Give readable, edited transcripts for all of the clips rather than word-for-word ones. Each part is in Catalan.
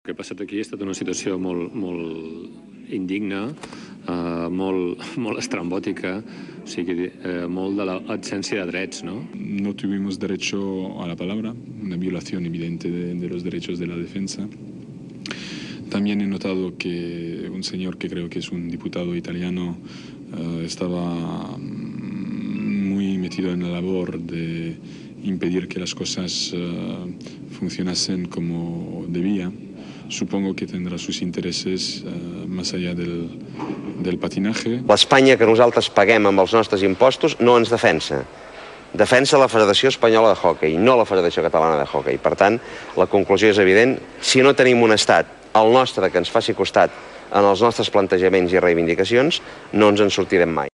El que ha passat aquí ha estat una situació molt indigna, molt estrambòtica, o sigui, molt de l'absència de drets, ¿no? No tuvimos derecho a la palabra, una violación evidente de los derechos de la defensa. También he notado que un señor que creo que es un diputado italiano estaba muy metido en la labor de impedir que las cosas funcionasen como debía. Supongo que tendrá sus intereses más allá del patinaje. L'Espanya que nosaltres paguem amb els nostres impostos no ens defensa. Defensa la Federació Espanyola de Hockey, no la Federació Catalana de Hockey. Per tant, la conclusió és evident. Si no tenim un estat, el nostre, que ens faci costat en els nostres plantejaments i reivindicacions, no ens en sortirem mai.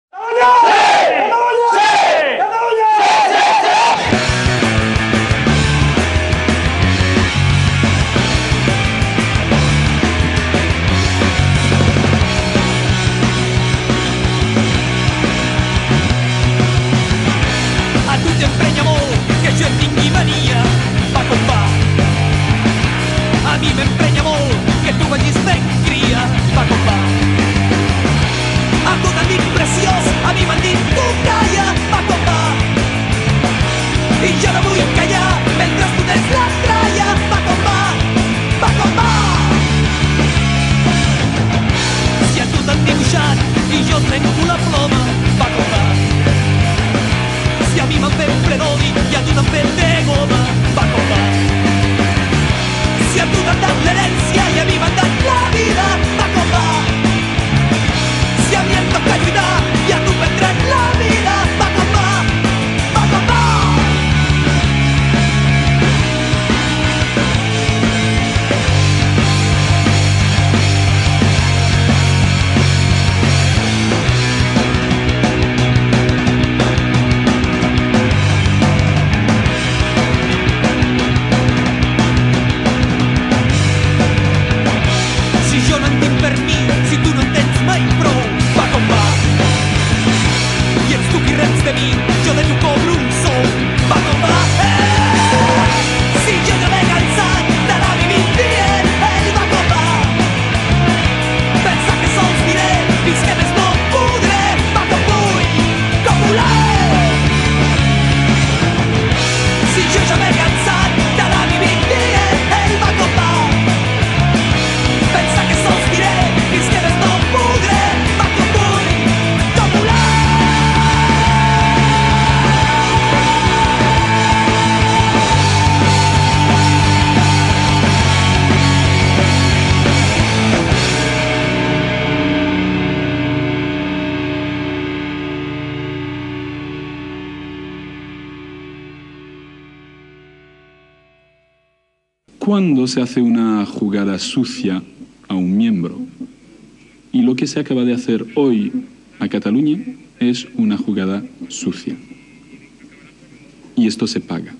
Cuando se hace una jugada sucia a un miembro, y lo que se acaba de hacer hoy a Cataluña es una jugada sucia. Y esto se paga.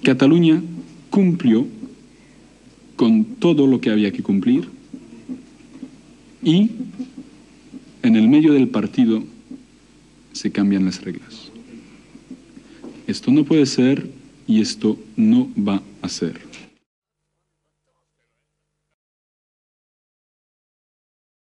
Cataluña cumplió con todo lo que había que cumplir y en el medio del partido se cambian las reglas. Esto no puede ser y esto no va a ser.